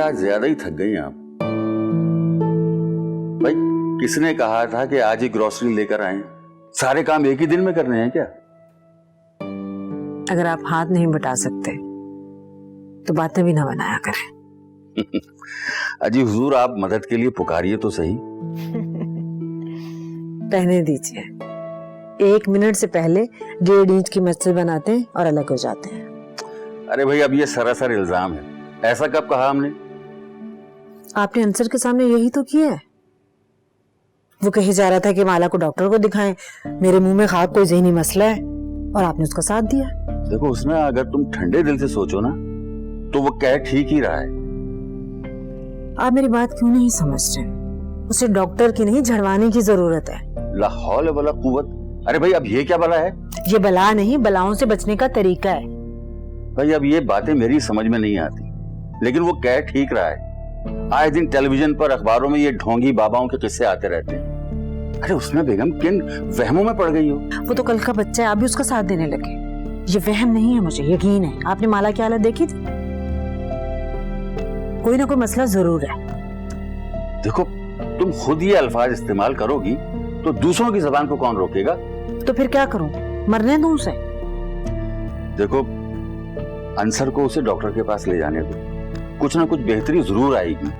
आज ज्यादा ही थक गई आप। भाई किसने कहा था कि आज ही ग्रोसरी लेकर आए? सारे काम एक ही दिन में करने हैं क्या? अगर आप हाथ नहीं बटा सकते तो बातें भी ना बनाया करें। अजी हुजूर, आप मदद के लिए पुकारिए तो सही। रहने दीजिए, 1 मिनट से पहले 1.5 इंच की मछली बनाते हैं और अलग हो जाते हैं। अरे भाई, अब ये सरासर इल्जाम है। ऐसा कब कहा हमने? आपने अंसर के सामने यही तो किया है। वो कहे जा रहा था कि माला को डॉक्टर को दिखाएं, मेरे मुंह में खाक कोई ज़हनी मसला है, और आपने उसका साथ दिया। देखो उसमें अगर तुम ठंडे दिल से सोचो ना तो वो कह ठीक ही रहा है। आप मेरी बात क्यों नहीं समझ रहे? उसे डॉक्टर की नहीं, झड़वाने की जरूरत है। ला हौल वला कुव्वत। अरे भाई, अब ये क्या बला है? ये बला नहीं, बलाओं से बचने का तरीका है। भाई अब ये बातें मेरी समझ में नहीं आती, लेकिन वो कह ठीक रहा है। आए दिन टेलीविजन पर, अखबारों में ये ढोंगी बाबाओं के किस्से आते रहते हैं। अरे उसमें बेगम किन वहमों में पड़ गई हो? वो तो कल का बच्चा है, आप भी उसका साथ देने लगे। ये वहम नहीं है, मुझे यकीन है। आपने माला की हालत देखी थी? कोई ना कोई मसला जरूर है। देखो तुम खुद ये अल्फाज इस्तेमाल करोगी तो दूसरों की जबान को कौन रोकेगा? तो फिर क्या करूं? मरने दूं उसे? देखो अंसर को उसे डॉक्टर के पास ले जाने दो, कुछ ना कुछ बेहतरी जरूर आएगी।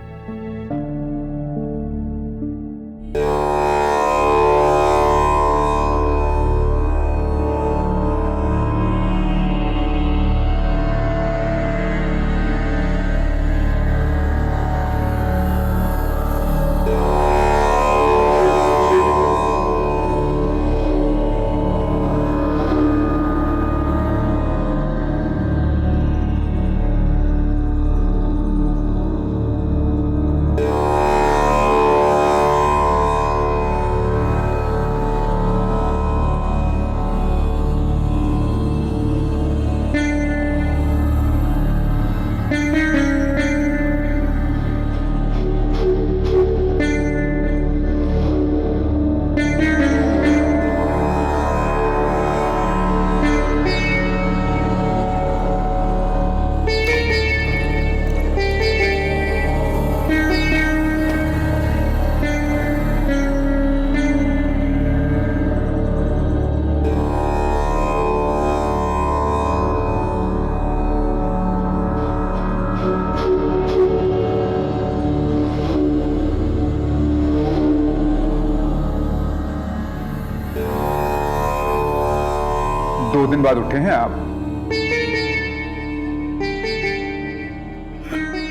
दो दिन बाद उठे हैं आप।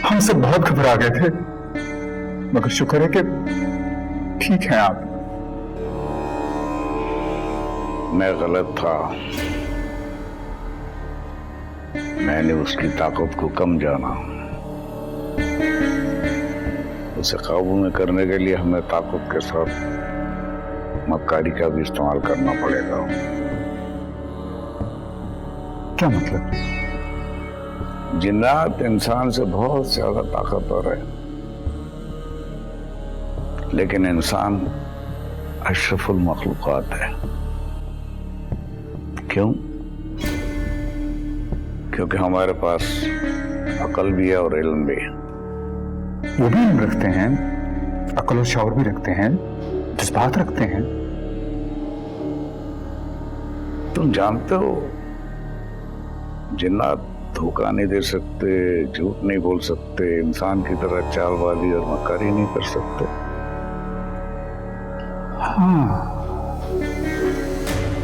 हम सब बहुत घबरा गए थे, मगर शुक्र है कि ठीक हैं आप। मैं गलत था, मैंने उसकी ताकत को कम जाना। उसे काबू में करने के लिए हमें ताकत के साथ मक्कारी का भी इस्तेमाल करना पड़ेगा। क्या मतलब? जिन्नात इंसान से बहुत ज्यादा ताकतवर है, लेकिन इंसान अशरफुल मखलूकात है। क्यों? क्योंकि हमारे पास अकल भी है और इल्म भी। वो भी इल्म रखते हैं, अकल और शौर भी रखते हैं, जज्बात रखते हैं। तुम जानते हो जिन्नात धोखा नहीं दे सकते, झूठ नहीं बोल सकते, इंसान की तरह चालबाजी और मक्कारी नहीं कर सकते। हाँ,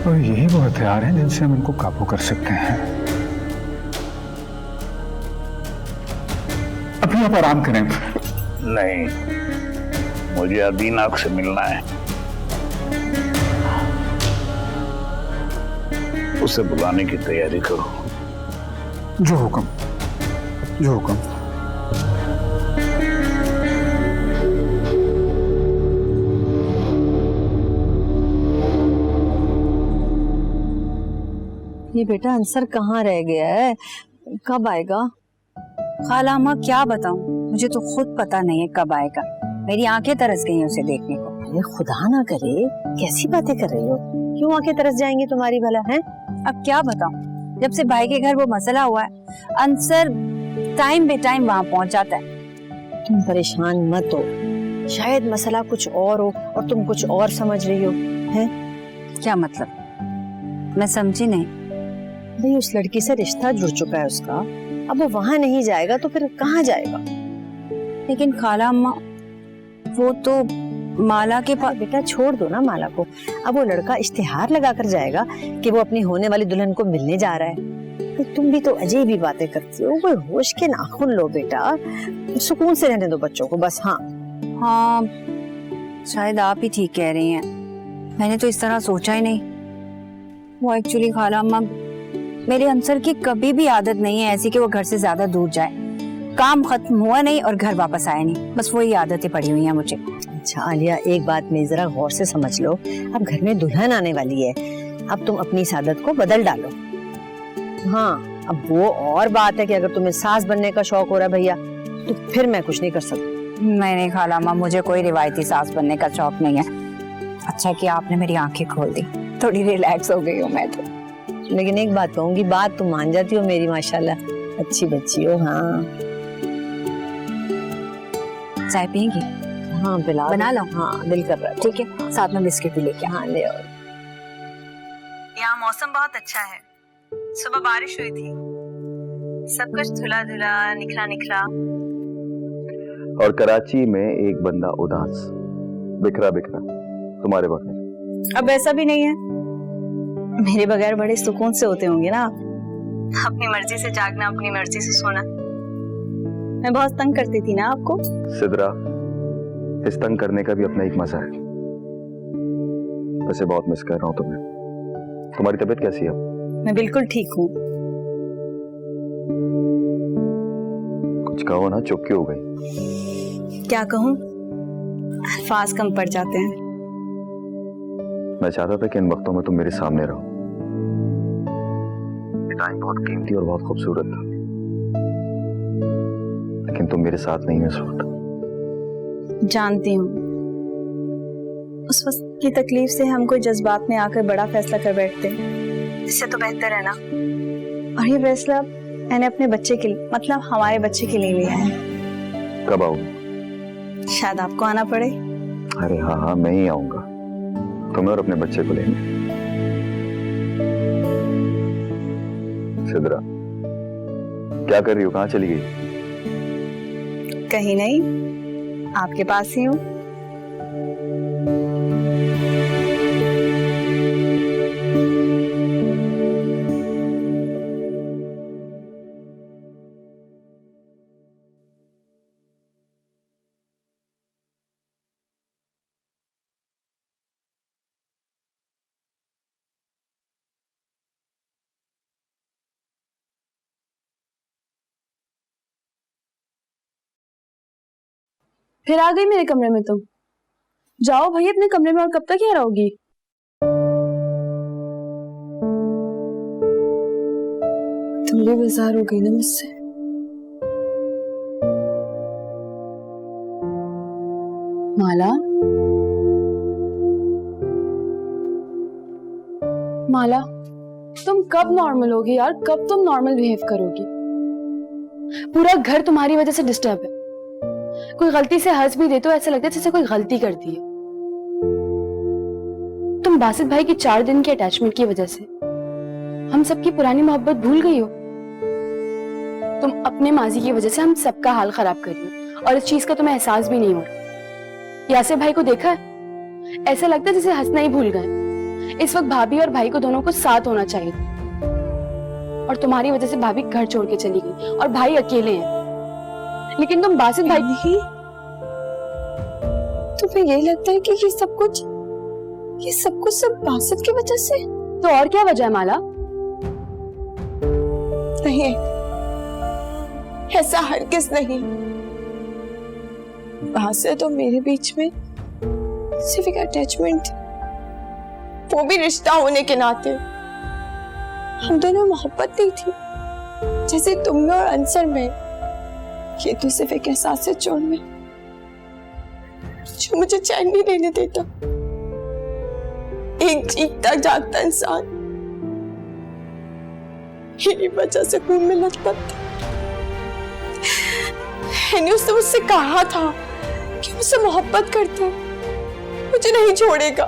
और यही वो हथियार हैं जिनसे हम इनको काबू कर सकते हैं। अभी आप आराम करें। नहीं, मुझे अदीनाक से मिलना है। उसे बुलाने की तैयारी करो। जो हुक्म, जो हुक्म। ये बेटा अंसर कहाँ रह गया है? कब आएगा? खाला अम्मा क्या बताऊं, मुझे तो खुद पता नहीं है कब आएगा। मेरी आंखें तरस गई उसे देखने को। अरे खुदा ना करे, कैसी बातें कर रही हो? क्यों आंखें तरस जाएंगी तुम्हारी भला? है अब क्या बताऊं, जब से भाई के घर वो मसला हुआ है, अंसर टाइम बे टाइम वहां पहुंच जाता है। तुम परेशान मत हो, शायद मसला कुछ और हो और तुम कुछ और समझ रही हो। हैं? क्या मतलब? मैं समझी नहीं। भाई उस लड़की से रिश्ता जुड़ चुका है उसका, अब वो वहां नहीं जाएगा तो फिर कहाँ जाएगा? लेकिन खाला अम्मा, वो तो माला के पास। बेटा छोड़ दो ना माला को, अब वो लड़का इश्तिहार लगा कर जाएगा कि वो अपनी होने वाली दुल्हन को मिलने जा रहा है। तो तुम भी तो अजीब ही बातें करती हो, कोई होश के नाखून लो बेटा, सुकून से रहने दो बच्चों को बस। हाँ हाँ, शायद आप ही ठीक कह रही हैं, मैंने तो इस तरह सोचा ही नहीं। वो एक्चुअली खाला अम्मा, मेरे अंसर की कभी भी आदत नहीं है ऐसी कि वो घर से ज्यादा दूर जाए, काम खत्म हुआ नहीं और घर वापस आया नहीं, बस वही आदतें पड़ी हुई हैं मुझे। अच्छा आलिया, एक बात में जरा गौर से समझ लो, अब घर में दुल्हन आने वाली है, अब तुम अपनी इस आदत को बदल डालो। हाँ, अब वो और बात है कि अगर तुम्हें सास बनने का शौक हो रहा है भैया, तो फिर मैं कुछ नहीं कर सकती। नहीं खाला अम्मा, मुझे कोई रिवायती सास बनने का शौक नहीं है। अच्छा कि आपने मेरी आंखें खोल दी, थोड़ी रिलैक्स हो गई हूँ मैं तो। लेकिन एक बात कहूंगी, बात तुम मान जाती हो मेरी, माशाल्लाह अच्छी बच्ची हो। हाँ, चाय पिएंगी? हाँ पिला, बना लो। हाँ दिल कर रहा है। ठीक है, साथ में बिस्किट भी लेके। हाँ ले आओ। यहाँ मौसम बहुत अच्छा है, सुबह बारिश हुई थी, सब कुछ धुला धुला निखरा निखरा। और कराची में एक बंदा उदास, बिखरा बिखरा, तुम्हारे बगैर। अब ऐसा भी नहीं है, मेरे बगैर बड़े सुकून से होते होंगे ना। अपनी मर्जी से जागना, अपनी मर्जी से सोना। मैं बहुत तंग करती थी ना आपको। सिद्रा, इस तंग करने का भी अपना एक मजा है। वैसे बहुत मिस कर रहा हूँ तुम्हें। तुम्हारी तबीयत कैसी है? मैं बिल्कुल ठीक हूँ। कुछ कहो ना, चुप क्यों हो गई? क्या कहूँ, अल्फाज कम पड़ जाते हैं। मैं चाहता था कि इन वक्तों में तुम मेरे सामने रहो। ये टाइम बहुत कीमती और बहुत खूबसूरत था, लेकिन तुम मेरे साथ नहीं है इस वक्त। जानती हूँ, उस वक्त की तकलीफ से हम कोई जज्बात में आकर बड़ा फैसला कर बैठते हैं, इससे तो बेहतर है ना। और ये फैसला मैंने अपने बच्चे के लिए, मतलब हमारे बच्चे के लिए लिया है। कब आओगे? शायद आपको आना पड़े। अरे हाँ हाँ, मैं ही आऊंगा, तुम्हें और अपने बच्चे को लेने। सिद्रा, क्या कर रही हो? कहाँ चली गई? कहीं नहीं, आपके पास ही हूँ। फिर आ गई मेरे कमरे में तुम? जाओ भाई अपने कमरे में, और कब तक यहाँ रहोगी? तुम भी बेजार हो गई ना मुझसे। माला, माला, तुम कब नॉर्मल होगी यार? कब तुम नॉर्मल बिहेव करोगी? पूरा घर तुम्हारी वजह से डिस्टर्ब है। कोई गलती से हंस भी दे तो ऐसा लगता है जैसे कोई गलती कर दी है। तुम बासित भाई की 4 दिन की अटैचमेंट की वजह से हम सबकी पुरानी मोहब्बत भूल गई हो। तुम अपने माजी की वजह से हम सबका हाल खराब कर रही हो, और इस चीज का तुम्हें एहसास भी नहीं हो रहा। यासिर भाई को देखा है? ऐसा लगता है जैसे हंसना ही भूल गए। इस वक्त भाभी और भाई को दोनों को साथ होना चाहिए था, और तुम्हारी वजह से भाभी घर छोड़ के चली गई और भाई अकेले हैं। लेकिन तुम बासित भाई नहीं, तुम्हें यही लगता है कि ये सब कुछ सब बासित की वजह से? तो और क्या वजह है माला? नहीं, ऐसा हरगिज़ नहीं। बासित और मेरे बीच में सिर्फ एक अटैचमेंट थी, वो भी रिश्ता होने के नाते। हम दोनों मोहब्बत नहीं थी जैसे तुम में और अंसर में। ये तो सिर्फ एक एहसास से जोड़ में जो मुझे चैन नहीं लेने देता। एक जीता जागता इंसान मेरी वजह से खून में लथपथ। मैंने उससे मुझसे कहा था कि मुझसे मोहब्बत करता है, मुझे नहीं छोड़ेगा,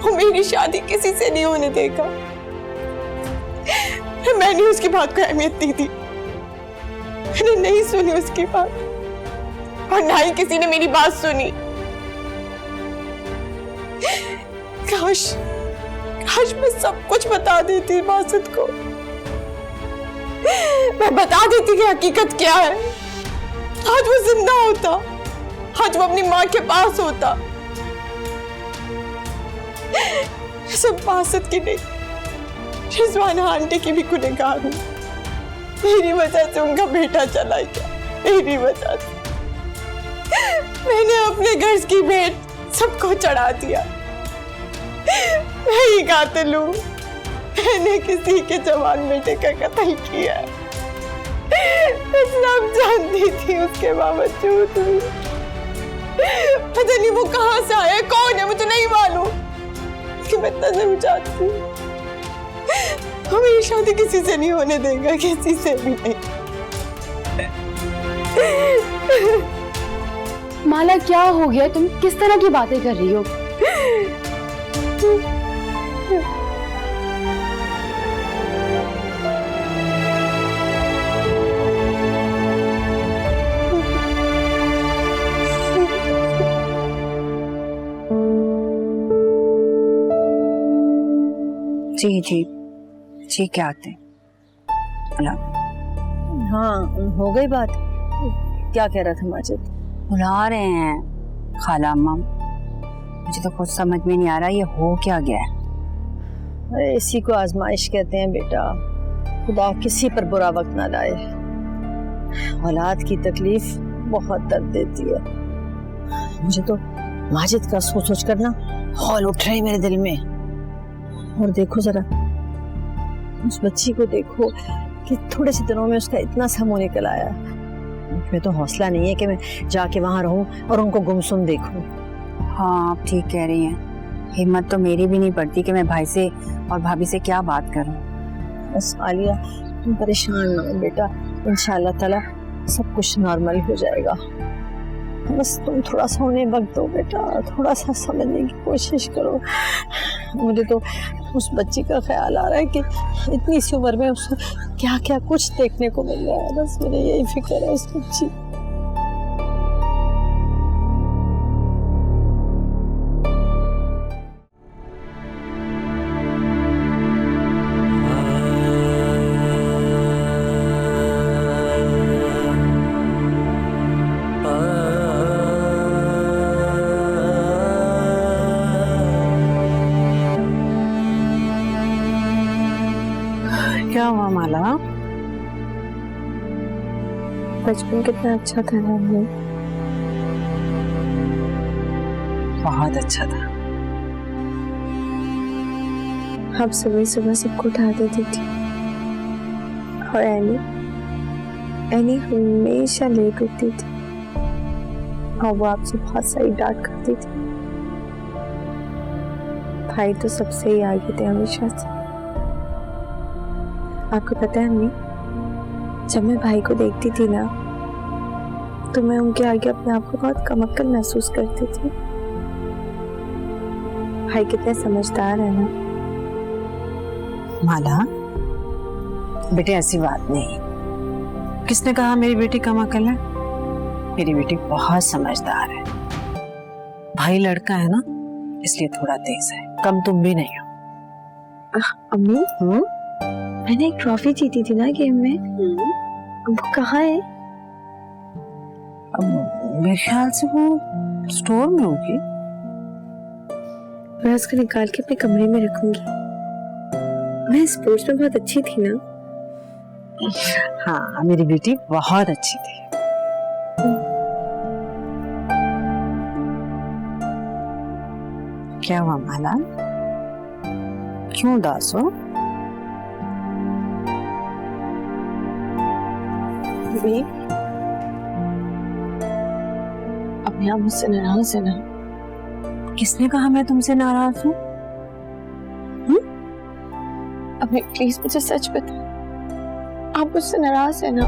वो मेरी शादी किसी से नहीं होने देगा। मैंने उसकी बात को अहमियत दी थी, मैंने नहीं सुनी उसकी बात, और ना ही किसी ने मेरी बात सुनी। काश मैं सब कुछ बता देती बासित को, मैं बता देती कि हकीकत क्या है। आज वो जिंदा होता, आज वो अपनी माँ के पास होता। सब बासित की नहीं, रिजवाना आंटी की भी गुनहगार हूँ। मेरी वजह से उनका बेटा चला गया, मेरी वजह से। मैंने अपने घर की भेंट सबको चढ़ा दिया। मैं ही कातिल हूँ, मैंने किसी के जवान बेटे का कत्ल किया। मैं सब जानती थी, उसके बावजूद पता नहीं वो कहाँ से आया, कौन है, मुझे नहीं मालूम, कि मैं इतना जरूर जानती हूँ मेरी शादी किसी से नहीं होने देगा, किसी से भी नहीं। माला क्या हो गया, तुम किस तरह की बातें कर रही हो? जी जी जी, क्या आते? हाँ, हो गई बात। क्या कह रहा था माजिद? बुला रहे हैं खाला अम्मा, मुझे तो खुद समझ में नहीं आ रहा ये हो क्या गया है। अरे इसी को आजमाइश कहते हैं बेटा, खुदा किसी पर बुरा वक्त ना लाए। औलाद की तकलीफ बहुत दर्द देती है। मुझे तो माजिद का सोच सोच कर ना हौल उठ रहे मेरे दिल में। और देखो जरा उस बच्ची को, देखो कि थोड़े से दिनों में उसका इतना सा मुंह निकल आया। मुझमें तो हौसला नहीं है कि मैं जाके वहां रहूं और उनको गुमसुम देखूं। हाँ, आप ठीक कह रही हैं। हिम्मत तो मेरी भी नहीं पड़ती कि मैं भाई से और भाभी से क्या बात करूं। बस आलिया, तुम परेशान ना हो बेटा, इंशाल्लाह ताला सब कुछ नॉर्मल हो जाएगा। बस तुम थोड़ा सा उन्हें वक्त दो बेटा, थोड़ा सा समझने की कोशिश करो। मुझे तो उस बच्ची का ख्याल आ रहा है कि इतनी सी उम्र में उसे क्या क्या कुछ देखने को मिल रहा है। बस मुझे यही फिक्र है उस बच्ची। क्या हुआ माला? बचपन कितना अच्छा था ना मम्मी। बहुत अच्छा था। आप सुबह सुबह सबको उठा देती थी, और एनी हमेशा लेट उठती थी, और वो आपसे बहुत सारी डांट खाती थी। भाई तो सबसे ही आगे थे हमेशा से। आपको पता है अम्मी, जब मैं भाई को देखती थी ना, तो मैं उनके आगे अपने आप को बहुत कमअक्कल महसूस करती थी। भाई कितने समझदार है ना। माला बेटे, ऐसी बात नहीं। किसने कहा मेरी बेटी कम अकल है? मेरी बेटी बहुत समझदार है। भाई लड़का है ना, इसलिए थोड़ा तेज है, कम तुम भी नहीं हो। अम्मी, मैंने एक ट्रॉफी जीती थी ना गेम में, वो कहाँ है? मेरे ख्याल से वो स्टोर में होगी। मैं उसको निकाल के अपने कमरे में रखूंगी। मैं स्पोर्ट्स में बहुत अच्छी थी ना। हाँ, मेरी बेटी बहुत अच्छी थी। क्या हुआ माला, क्यों उदास हो? अपने आप मुझसे नाराज है ना? किसने कहा मैं तुमसे नाराज हूँ? अभी प्लीज मुझे सच बता, आप मुझसे नाराज है ना?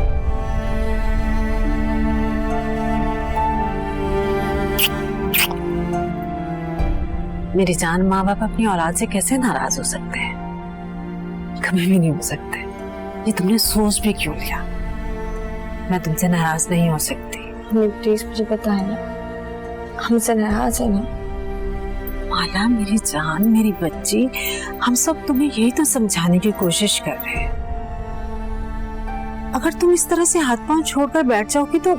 मेरी जान, माँ बाप अपनी औलाद से कैसे नाराज हो सकते हैं? कभी भी नहीं हो सकते। ये तुमने सोच भी क्यों लिया? मैं तुमसे नाराज नहीं हो सकती। प्लीज मुझे पता है ना, हमसे नाराज है ना। माला मेरी जान, मेरी बच्ची, हम सब तुम्हें यही तो समझाने की कोशिश कर रहे हैं। अगर तुम इस तरह से हाथ पांव छोड़कर बैठ जाओगी तो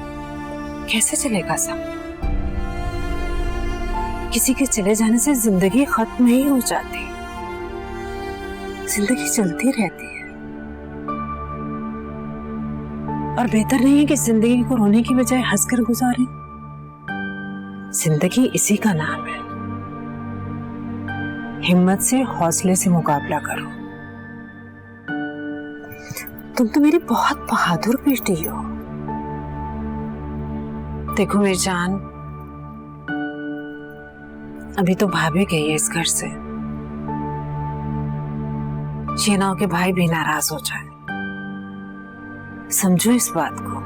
कैसे चलेगा सब? किसी के चले जाने से जिंदगी खत्म नहीं हो जाती, जिंदगी चलती रहती है। और बेहतर नहीं है कि जिंदगी को रोने की बजाय हंसकर गुजारें? जिंदगी इसी का नाम है। हिम्मत से, हौसले से मुकाबला करो। तुम तो मेरी बहुत बहादुर बेटी हो। देखो मेरी जान, अभी तो भाभी गई है इस घर से। ये ना हो कि भाई भी नाराज हो जाए। समझो इस बात को।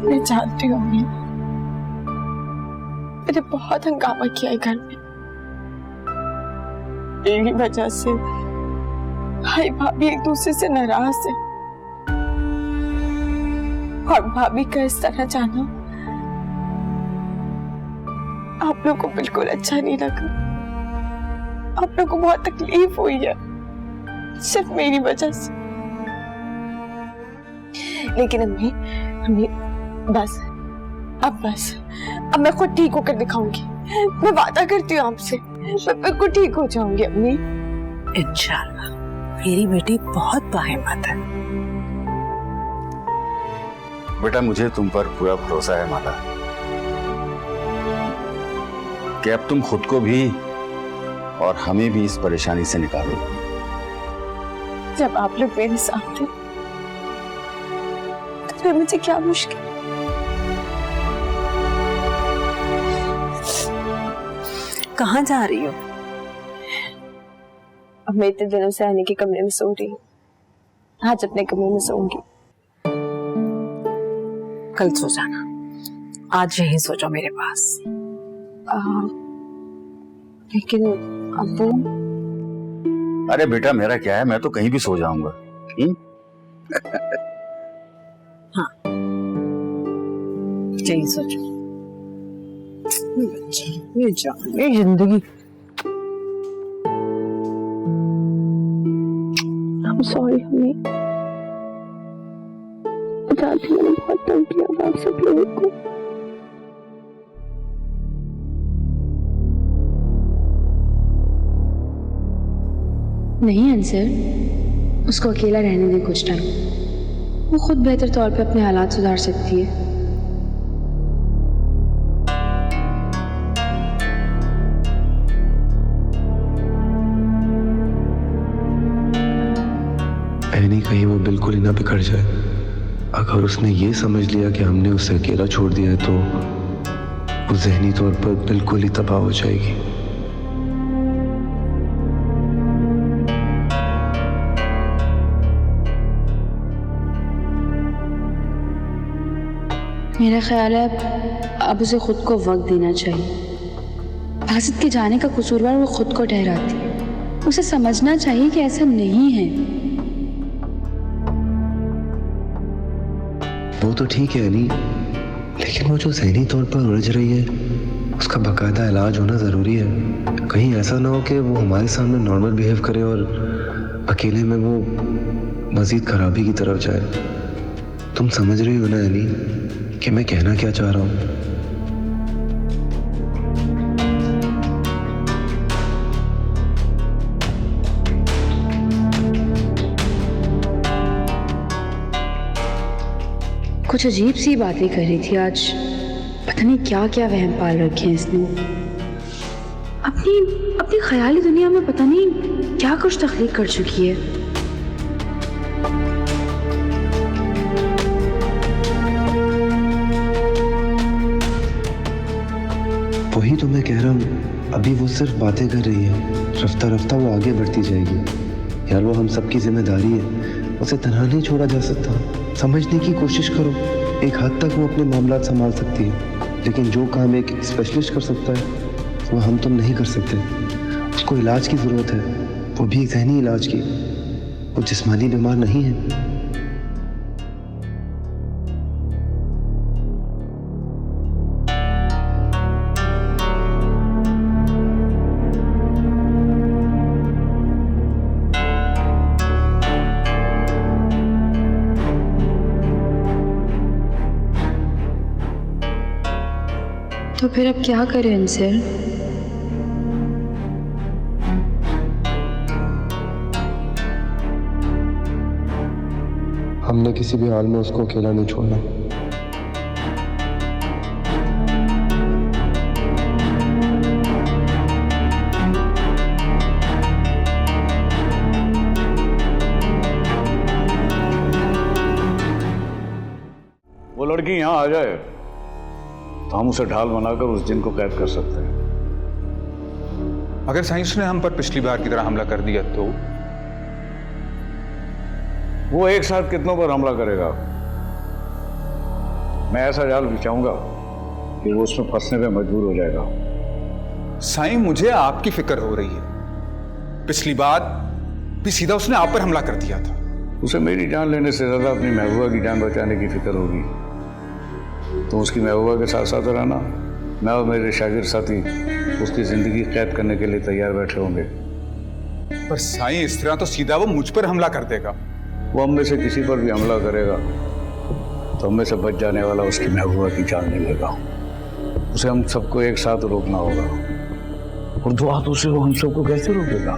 मैं जानती हूँ अम्मी, मैंने बहुत हंगामा किया है घर में। मेरी वजह से भाई भाभी एक दूसरे से नाराज है, और भाभी का इस तरह जाना आप लोगों को बिल्कुल अच्छा नहीं लगा। आप लोगों को बहुत तकलीफ हुई है सिर्फ मेरी वजह से। लेकिन अम्मी बस, अब मैं खुद ठीक होकर दिखाऊंगी। मैं वादा करती हूँ आपसे, मैं बिल्कुल ठीक हो जाऊंगी अम्मी। इंशाल्लाह। मेरी बेटी बहुत बाहिम्मत है। बेटा, मुझे तुम पर पूरा भरोसा है माला, कि अब तुम खुद को भी और हमें भी इस परेशानी से निकालो। जब आप लोग मेरे साथ थे तो फिर मुझे क्या मुश्किल। कहाँ जा रही हो? अब मैं इतने दिनों से आने के कमरे में सो रही हूँ, आज अपने कमरे में सोऊंगी। कल सो जाना, आज यहीं सो जाओ मेरे पास। लेकिन अब्बू। अरे बेटा, मेरा क्या है, मैं तो कहीं भी सो जाऊंगा। हाँ, यहीं सो जाओ। ये जिंदगी। I'm sorry अम्मी, जानती हूँ मैंने बहुत तंग किया था आप सब लोगों को। नहीं अंसर, उसको अकेला रहने दें कुछ टाइम। वो खुद बेहतर तौर पे अपने हालात सुधार सकती है। नहीं, कहीं वो बिल्कुल ही ना बिखर जाए। अगर उसने ये समझ लिया कि हमने उसे अकेला छोड़ दिया है तो वो ज़हनी तौर पर बिल्कुल ही तबाह हो जाएगी। मेरा ख्याल है अब उसे खुद को वक्त देना चाहिए। बासित के जाने का कसूरवार वो खुद को ठहराती है। उसे समझना चाहिए कि ऐसा नहीं है। वो तो ठीक है अनी, लेकिन वो जो ज़हनी तौर पर उलझ रही है उसका बाकायदा इलाज होना ज़रूरी है। कहीं ऐसा ना हो कि वो हमारे सामने नॉर्मल बिहेव करे और अकेले में वो मज़ीद खराबी की तरफ जाए। तुम समझ रही हो ना अनी कि मैं कहना क्या चाह रहा हूँ? कुछ अजीब सी बातें कर रही थी आज। पता नहीं क्या क्या वहम पाल रखे हैं इसने। अपनी ख्याली दुनिया में पता नहीं क्या कुछ तख्लीक कर चुकी है। वही तो मैं कह रहा हूँ, अभी वो सिर्फ बातें कर रही है, रफ्ता रफ्ता वो आगे बढ़ती जाएगी। यार वो हम सबकी जिम्मेदारी है, उसे तनहा नहीं छोड़ा जा सकता। समझने की कोशिश करो। एक हद तक वो अपने मामला संभाल सकती है, लेकिन जो काम एक स्पेशलिस्ट कर सकता है वो हम तुम नहीं कर सकते। उसको इलाज की जरूरत है, वो भी एक ज़हनी इलाज की। वो जिस्मानी बीमार नहीं है। तो फिर अब क्या करें इनसे? हमने किसी भी हाल में उसको अकेला नहीं छोड़ना। वो लड़की यहाँ आ जाए तो हम उसे ढाल बनाकर उस दिन को कैद कर सकते हैं। अगर साइंस ने हम पर पिछली बार की तरह हमला कर दिया तो? वो एक साथ कितनों पर हमला करेगा? मैं ऐसा जाल बिछाऊंगा कि वो उसमें फंसने पे मजबूर हो जाएगा। साईं, मुझे आपकी फिक्र हो रही है। पिछली बार भी सीधा उसने आप पर हमला कर दिया था। उसे मेरी जान लेने से ज्यादा अपनी महबूबा की जान बचाने की फिक्र होगी। तो उसकी महबूबा के साथ साथ रहना, मैं और मेरे शागिर्द साथी उसकी जिंदगी कैद करने के लिए तैयार बैठे होंगे। पर साईं, इस तरह तो सीधा वो मुझ पर हमला कर देगा। वो हम में से किसी पर भी हमला करेगा तो हम में से बच जाने वाला उसकी महबूबा की जान नहीं लेगा। उसे हम सबको एक साथ रोकना होगा। और दो हाथों से वो हम सबको कैसे रोकेगा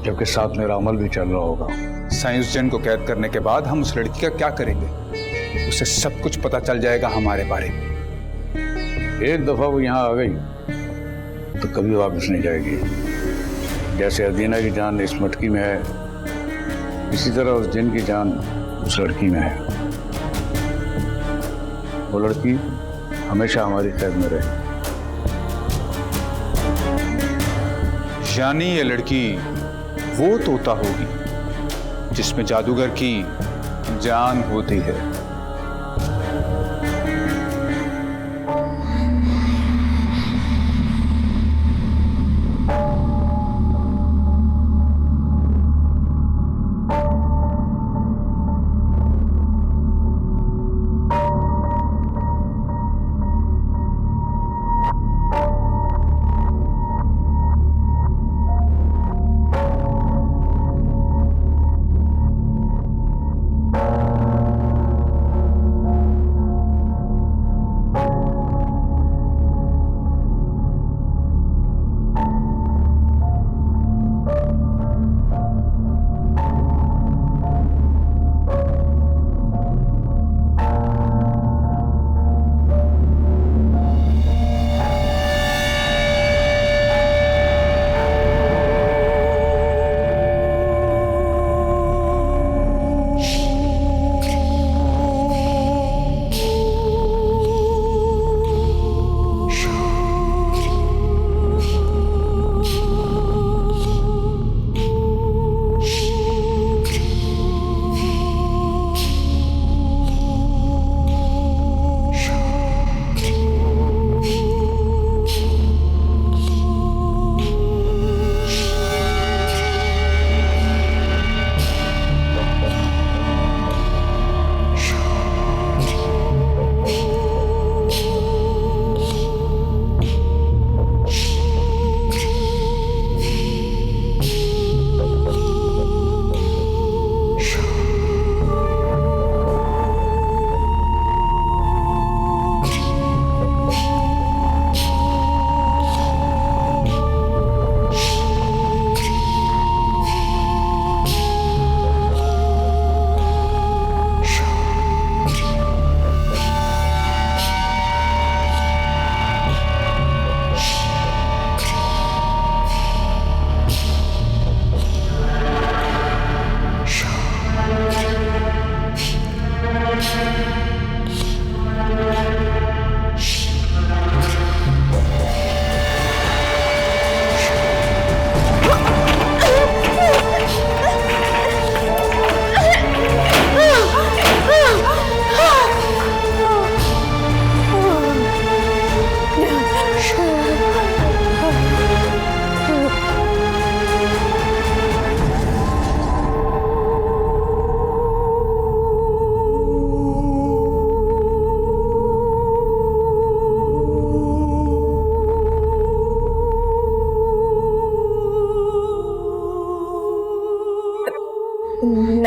जबकि साथ मेरा अमल भी चल रहा होगा। साइंस जन को कैद करने के बाद हम उस लड़की का क्या करेंगे? उसे सब कुछ पता चल जाएगा हमारे बारे में। एक दफा वो यहाँ आ गई तो कभी वापस नहीं जाएगी। जैसे अदीना की जान इस मटकी में है, इसी तरह उस जिन की जान उस लड़की में है। वो लड़की हमेशा हमारी कैद में रहे। यानी ये लड़की वो तोता होगी जिसमें जादूगर की जान होती है।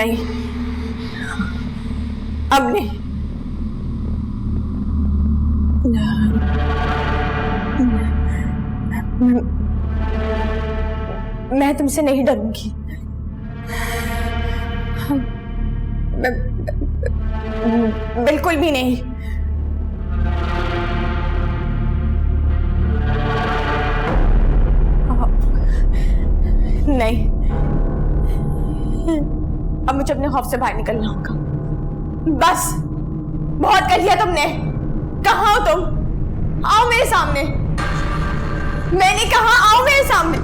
नहीं, अब नहीं। मैं तुमसे नहीं डरूंगी। बिल्कुल भी नहीं। नहीं, अब मुझे अपने खौफ से बाहर निकलना होगा। बस बहुत कर लिया तुमने। कहाँ हो तुम? आओ मेरे सामने। मैंने कहा आओ मेरे सामने।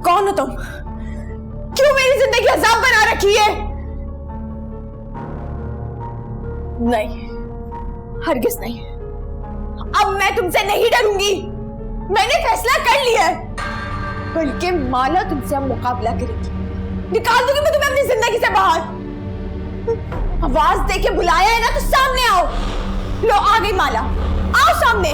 कौन हो तुम? क्यों मेरी जिंदगी अजाब बना रखी है? नहीं, हरगिज नहीं। अब मैं तुमसे नहीं डरूंगी। मैंने फैसला कर लिया है। बल्कि माला तुमसे अब मुकाबला करेगी। निकाल दूंगी मैं तुम्हें अपनी जिंदगी से बाहर। आवाज देके बुलाया है ना तो सामने आओ। लो आ गई माला, आओ सामने।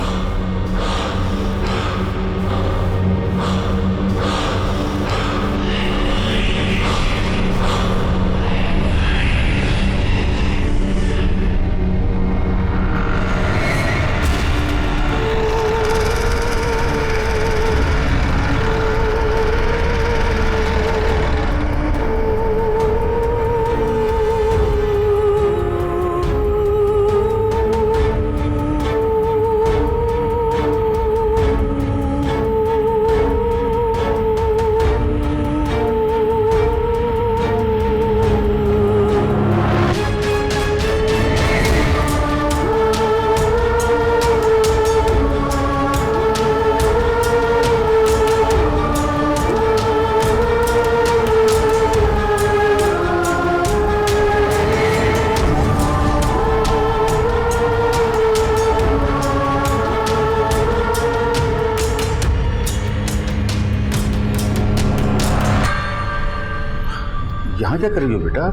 यहाँ क्या कर रही हो बेटा?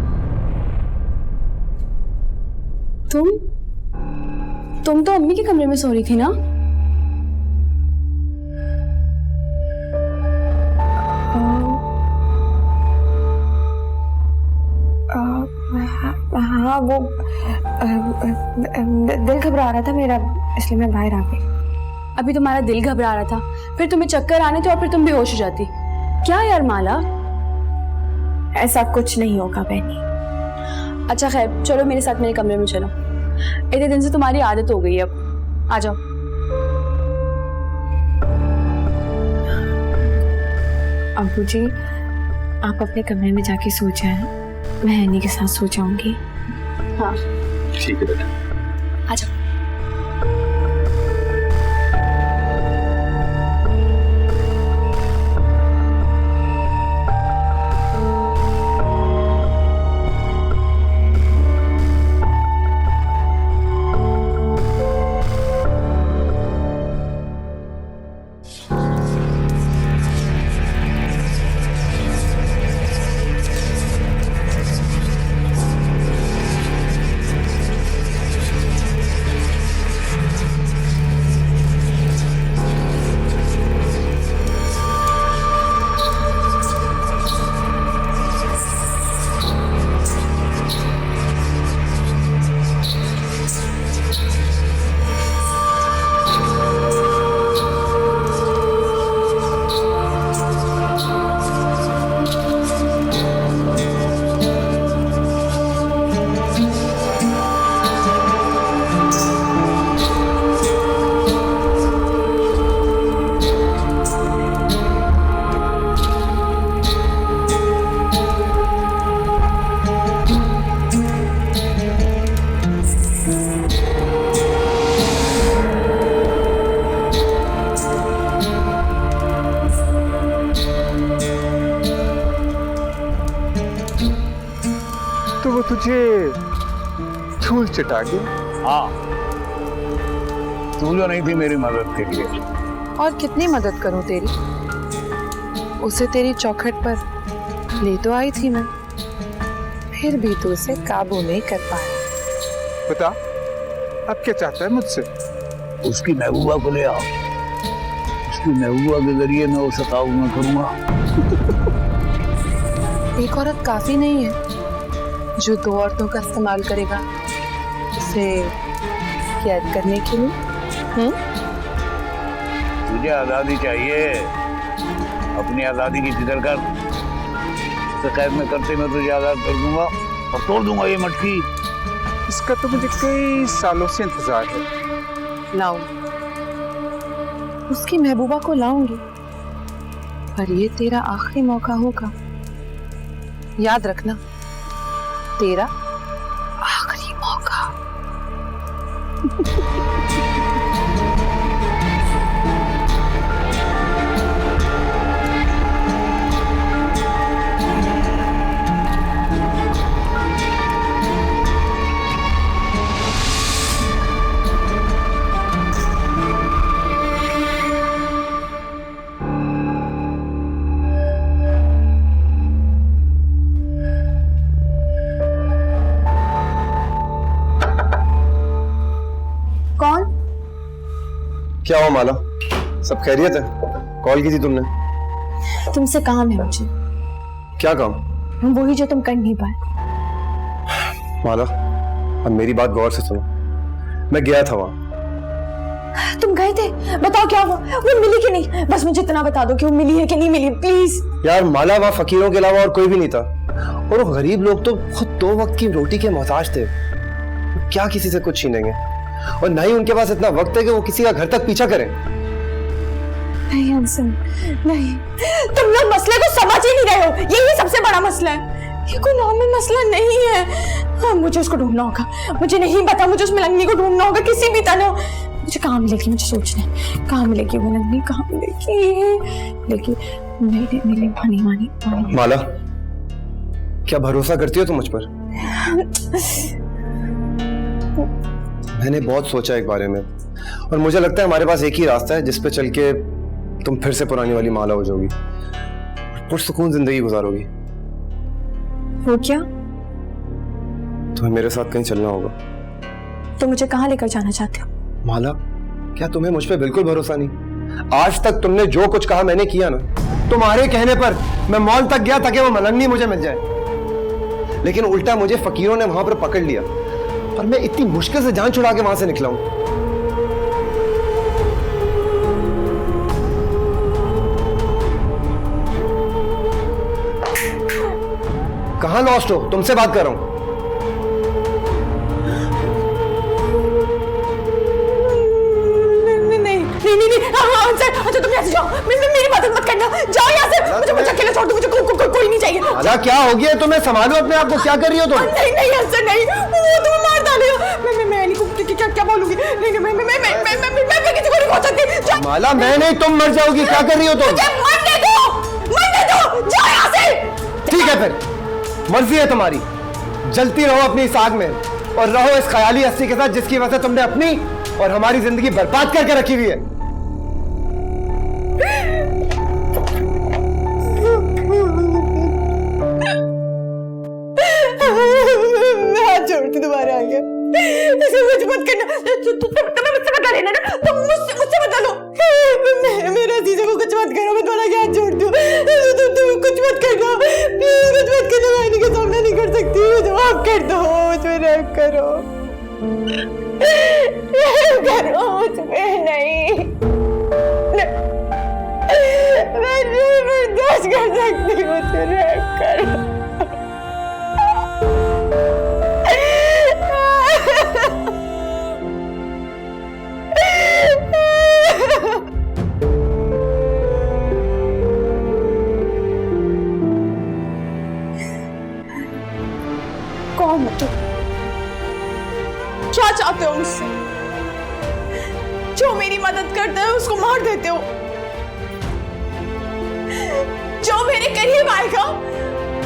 तुम तो अम्मी के कमरे में सो रही थी ना? हाँ, वो दिल घबरा रहा था मेरा, इसलिए मैं बाहर आ गई। अभी तुम्हारा दिल घबरा रहा था, फिर तुम्हें चक्कर आने थे और फिर तुम बेहोश हो जाती। क्या यार माला? ऐसा कुछ नहीं होगा बहनी। अच्छा खैर, चलो मेरे साथ मेरे कमरे में चलो। इतने दिन से तुम्हारी आदत हो गई है, अब आ जाओ। अब्बू जी, आप अपने कमरे में जाके सो जाएं, मैं एनी के साथ सो जाऊंगी। हाँ ठीक है बेटा, आ जाओ। तो वो तुझे धूल चटा गया। हाँ, तू जो नहीं थी मेरी मदद के लिए। और कितनी मदद करूं तेरी? उसे तेरी चौखट पर ले तो आई थी मैं, फिर भी तू उसे काबू नहीं कर पाया। बता अब क्या चाहता है मुझसे? उसकी महबूबा को ले आओ, उसकी महबूबा के जरिए मैं उसे काबू में करूंगा। एक औरत काफी नहीं है जो दो औरतों का इस्तेमाल करेगा उसे कैद करने के लिए। तुझे आजादी चाहिए, अपनी आजादी की फिक्र कर। उसे कैद में करते मैं तुझे आजाद कर दूंगा और तोड़ दूंगा ये मटकी। इसका तो मुझे कई सालों से इंतजार है। लाऊं, उसकी महबूबा को लाऊंगी, पर ये तेरा आखिरी मौका होगा। याद रखना, तेरा आखिरी मौका। कौन? क्या हुआ माला, सब खैरियत है? कॉल की थी तुमने? तुमसे काम है मुझे, क्या काम? वही जो तुम कर नहीं पाए। माला अब मेरी बात गौर से सुनो, मैं गया था वहां। तुम गए थे, बताओ क्या हुआ? वो मिली कि नहीं? बस मुझे इतना बता दो कि वो मिली है कि नहीं मिली, प्लीज। यार माला वहां फकीरों के अलावा और कोई भी नहीं था, और वो गरीब लोग तो खुद 2 वक्त की रोटी के मोहताज थे। वो क्या किसी से कुछ छीनेंगे, और ना ही उनके पास इतना वक्त है कि वो किसी का घर तक पीछा करें। नहीं अंसन, नहीं, तुम लोग मसले को समझ ही नहीं रहे हो, यही सबसे बड़ा मसला है। ये कोई नॉर्मल मसला नहीं है। हाँ, मुझे उसको ढूंढना होगा, मुझे नहीं पता, मुझे उस मलंगनी को ढूंढना होगा किसी भी तरह। मुझे कहाँ मिलेगी, मुझे सोचना है कहाँ मिलेगी वो मलंगनी, कहाँ मिलेगी। लेकिन नहीं मिले, मानी। माला क्या भरोसा करती हो तुम मुझ पर? मैंने बहुत सोचा एक बारे में, और मुझे लगता है हमारे पास एक ही रास्ता है जिस पे चल के तुम फिर से पुरानी वाली माला हो जाओगी और पुरसुकून जिंदगी गुजारोगी। वो क्या? तुम्हें मेरे साथ कहीं चलना होगा। तो मुझे कहाँ लेकर जाना चाहते हो? माला क्या तुम्हें मुझ पे बिल्कुल भरोसा नहीं? आज तक तुमने जो कुछ कहा मैंने किया ना, तुम्हारे कहने पर मैं मॉल तक गया ताकि वो मलंगनी मुझे मिल जाए, लेकिन उल्टा मुझे फकीरों ने वहां पर पकड़ लिया और मैं इतनी मुश्किल से जान छुड़ा के वहां से निकला हूं। कहां लॉस्ट हो? तुमसे बात कर रहा हूं। अच्छा तुम यहाँ से जाओ, मेरी मदद मत करना, जाओ यहाँ से, मुझे अकेला छोड़ दो, मुझे कोई नहीं चाहिए। आजा, क्या हो गया तुम्हें? संभालो अपने आप को, क्या कर रही हो तुम? नहीं अंसर नहीं, वो तुम मार डाले। मैं नहीं, क्या बोलूंगी? नहीं, मैं किसी को नहीं पहुंच सकती। माला मैं नहीं, तुम मर जाओगी। क्या कर रही हो तुम? मरने दो, जाओ यहाँ से। ठीक है, फिर मर्जी है तुम्हारी, जलती रहो अपनी इस आग में और रहो इस ख्याली हस्ती के साथ जिसकी वजह से तुमने अपनी और हमारी जिंदगी बर्बाद करके रखी हुई है। मैं हाथ जोड़ती तुम्हारे आगे, इसे मुझे मत करना। तुम्हें मुझसे बता लेना ना, तुम मुझसे बता लो। मेरा जीजा को कुछ मत करो, मैं तुम्हारा हाथ जोड़ती हूँ। तुम कुछ मत करना, कुछ मत करना, मैं इनके सामने नहीं कर सकती। मुझे माफ कर दो, मुझे रहम करो, मुझमें नहीं, मैं नहीं बर्दाश्त कर सकती, मुझे रहम करो। कौन हो तुम? क्या चाहते हो मुझसे? जो मेरी मदद करता है उसको मार देते हो, जो मेरे करीब आएगा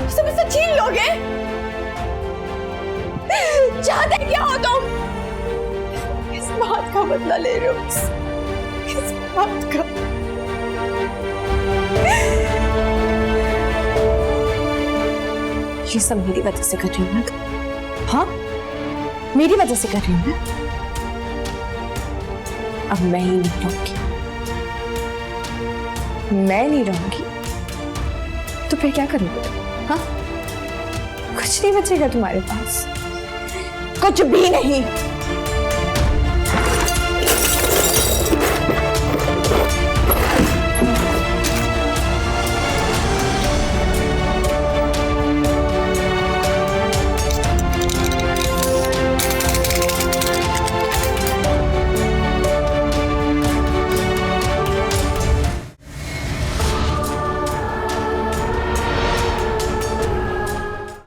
उसे मुझसे छीन लोगे। बदला ले रहे हो मुझसे? किस बात का? ये सब मेरी वजह से कर रही हूँ ना? हाँ, मेरी वजह से कर रही हूँ ना? अब मैं ही नहीं रहूंगी। मैं नहीं रहूंगी तो फिर क्या करोगे? हाँ, कुछ नहीं बचेगा तुम्हारे पास, कुछ भी नहीं।